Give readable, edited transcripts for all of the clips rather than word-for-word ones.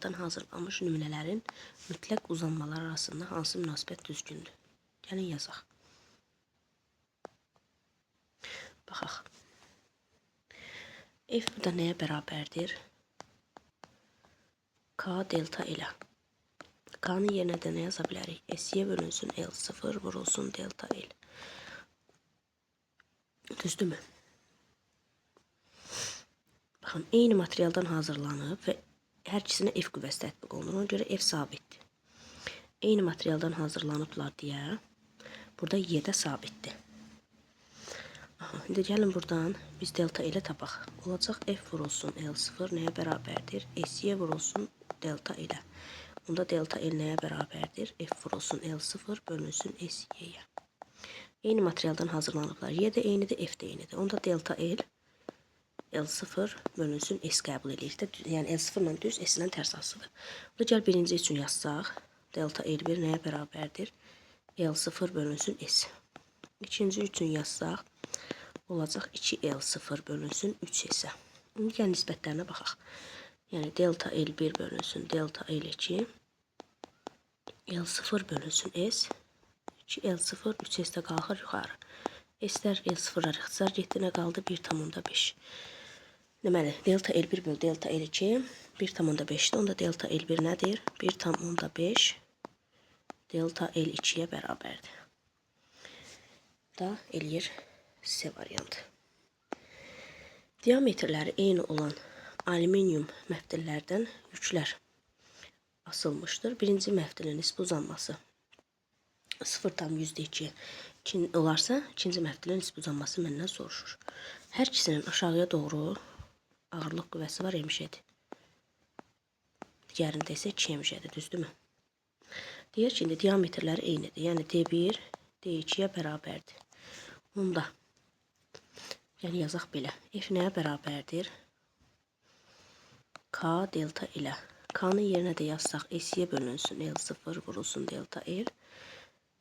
materialdan hazırlanmış nümunələrin mütləq uzanmalar arasında hansı münasibət düzgündür? Gəlin yazaq. Baxaq. F burada nəyə bərabərdir? K delta ilə. K'nın yerinə də nə yaza bilərik? SY bölünsün L0 vurulsun delta L. Düzdürmü? Baxın, eyni materialdan hazırlanıb və hər ikisinə F qüvvəsi tətbiq olunur. Ona görə F sabitdir. Eyni materialdan hazırlanıblar deyə burada Y də sabitdir. İndi gəlin buradan biz delta L tapaq. Olacaq F vurulsun L0 nəyə bərabərdir? SY vurulsun delta L. Onda delta L nəyə bərabərdir? F vurulsun L0 bölünsün SY-yə. Eyni materialdan hazırlanıblar. Y də eynidir, F də eynidir. Onda delta L L0 bölünsün S qəbul edirik də. Yəni L0 ilə düz, S ilə tərs asıdır. Burada gəl birinci üçün yazsaq. Delta L1 nəyə bərabərdir? L0 bölünsün S. İkinci üçün yazsaq. Olacaq 2L0 bölünsün 3S-ə. İndi gəl nisbətlərinə baxaq. Yəni delta L1 bölünsün delta L2. L0 bölünsün S. 2L0 3S-də qalxır yuxarı. S-lər L0-lar ixtisar getdi, nə qaldı? 1,5. Deməli, delta L1 böl delta L2 1,5-dir. Onda delta L1 nədir? 1,5 delta L2-yə bərabərdir. Da eləyir C variantı. Diametrləri eyni olan alüminium məftillərdən yüklər asılmışdır. Birinci məftilin nisbi uzanması 0,2 olarsa, ikinci məftilin nisbi uzanması məndən soruşur. Hər ikisinin aşağıya doğru ağırlıq qüvvəsi var, MŞ-dir. Digərində isə 2 MŞ-dir, düzdürmü? Deyir ki, indi diametrləri eynidir. Yəni D1 D2-yə bərabərdir. Onda yəni yazaq belə. F nəyə bərabərdir? K delta ilə. K'nın yerinə də yazsaq SY bölünsün L0 vurulsun delta L.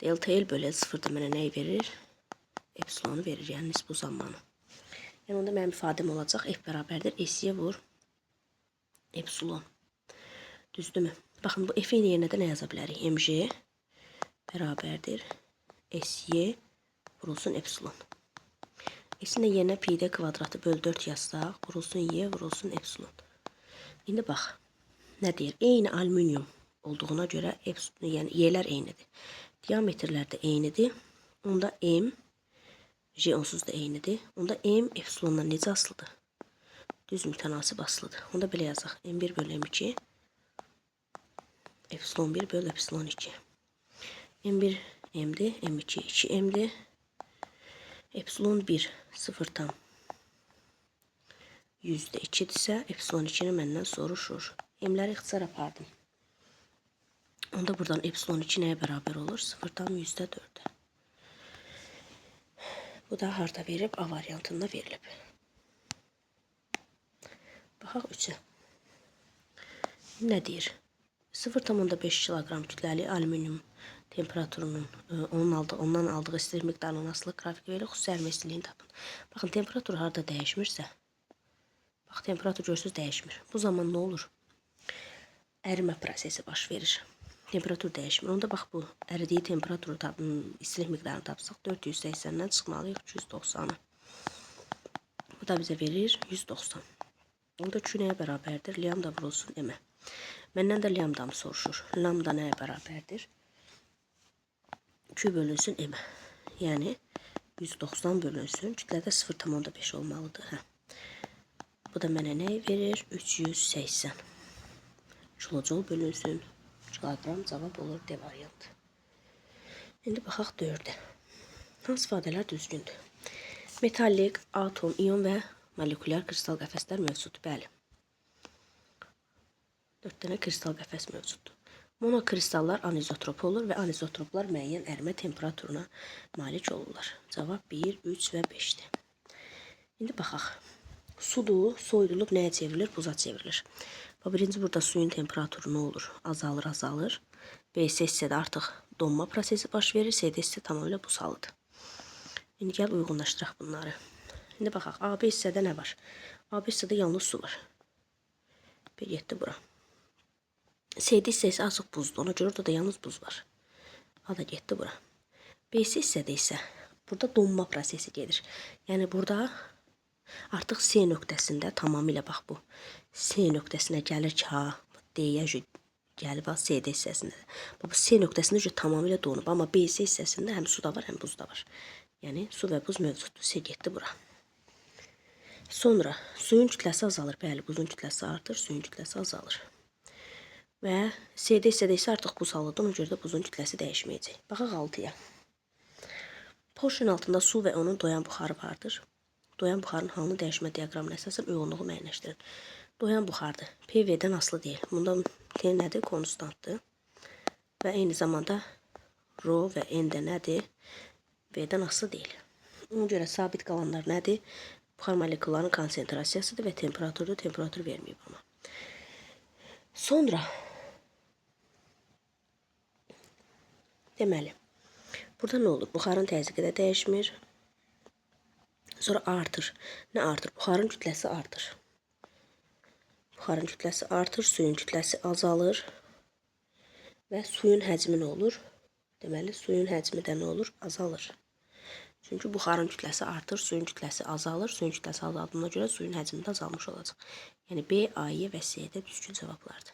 Delta L bölü L0 da mənə nəyi verir? Epsilonu verir, yəni nisbi uzanmanı. Yəni onda mənim ifadəm olacaq F bərabərdir SY vur epsilon. Düzdürmü? Baxın, bu F-in yerinə də nə yaza bilərik? MJ bərabərdir SY vurulsun epsilon. S-in yerinə pi-də kvadratı böl 4 yazsaq, vurulsun Y vurulsun epsilon. İndi bax, nə deyir? Eyni alüminium olduğuna görə yəni Y-lər eynidir. Diametrlər də eynidir. Onda M, J onsuz da eynidir. Onda M epsilondan necə asılıdır? Düz mütənasib asılıdır. Onda belə yazaq. M1 bölü M2 epsilon 1 bölü epsilon 2. M1 M'dir, M2 2 M'dir. Epsilon 1 0,100'də 2-dirsə, epsilon 2-ni məndən soruşur. M-ləri ixtisar apardım. Onda buradan epsilon 2 nəyə bərabər olur? 0,4'ə. Bu da harda verib? A variantında verilib. Baxaq 3-ə. Nə deyir? 0,5 kiloqram kütləli alüminium temperaturunun ondan aldığı istilik miqdarının asılı qrafik verir, xüsusi ərimə istiliyini tapın. Baxın, temperatur harda dəyişmirsə, bax, temperatur görsünüz dəyişmir. Bu zaman nə olur? Ərimə prosesi baş verir. Temperatur dəyişmir. Onda bax, bu əridiyi temperaturu istilik miqdarını tapsaq, 480-dən çıxmalıyıq 290-ı. Bu da bizə verir 190. Onda Q nəyə bərabərdir? Lambda vurulsun M-ə. Məndən də lambdamı soruşur. Lambda nəyə bərabərdir? Q bölünsün M-ə. Yəni 190 bölünsün. Kütlədə 0,5 olmalıdır. Bu da mənə nəyi verir? 380. Kilojol bölünsün. Kiloqram cavab olur D variantı. İndi baxaq 4-ə. Hansı ifadələr düzgündür? Metallik, atom, ion və molekulyar kristal qəfəslər mövcuddur. Bəli. 4 dənə kristal qəfəs mövcuddur. Monokristallar anizotrop olur və anizotroplar müəyyən ərimə temperaturuna malik olurlar. Cavab 1, 3 və 5-dir. İndi baxaq. Sudur, soyudulub nəyə çevrilir? Buza çevrilir. Birinci burada suyun temperaturu nə olur? Azalır, azalır. B hissədə artıq donma prosesi baş verir. C hissə tamamilə buz halıdır. İndi gəl uyğunlaşdıraq bunları. İndi baxaq. A, B hissədə nə var? A, B hissədə yalnız su var. Bir getdi bura. C-də hissəsi azıq buzdur. Ona görə orada da yalnız buz var. A da getdi bura. B-si hissədə isə burada donma prosesi gedir. Yəni burada artıq C nöqtəsində tamamilə bax bu. C nöqtəsinə gəlir ki, ha, D-yə gəlib C-də hissəsində. Bu C nöqtəsində tamamilə donub. Amma B-si hissəsində həm su da var, həm buz da var. Yəni su və buz mövcuddur. C getdi bura. Sonra suyun kütləsi azalır. Bəli, buzun kütləsi artır, suyun kütləsi azalır. Və C-də hissədə isə artıq buz halıdır. Ona görə də buzun kütləsi dəyişməyəcək. Baxaq 6-ya. Porşun altında su və onun doyan buxarı vardır. Doyan buxarın halını dəyişmə diaqramına əsasən yoğunluğu müəyyənləşdirin. Doyan buxardır. PV-dən asılı deyil. Bunda T nədir? Konstantdır. Və eyni zamanda Rho və N də nədir? V-dən asılı deyil. Ona görə sabit qalanlar nədir? Buxar molekullarının konsentrasiyasıdır və temperaturdur. Temperatur verməyib ama. Sonra deməli, burada nə olur? Buxarın təzyiqi də dəyişmir. Sonra artır. Nə artır? Buxarın kütləsi artır. Buxarın kütləsi artır, suyun kütləsi azalır. Və suyun həcmi nə olur? Deməli, suyun həcmi də nə olur? Azalır. Çünki buxarın kütləsi artır, suyun kütləsi azalır. Suyun kütləsi azaldığına görə suyun həcmi də azalmış olacaq. Yəni B, A, Y və C də düzgün cavablardır.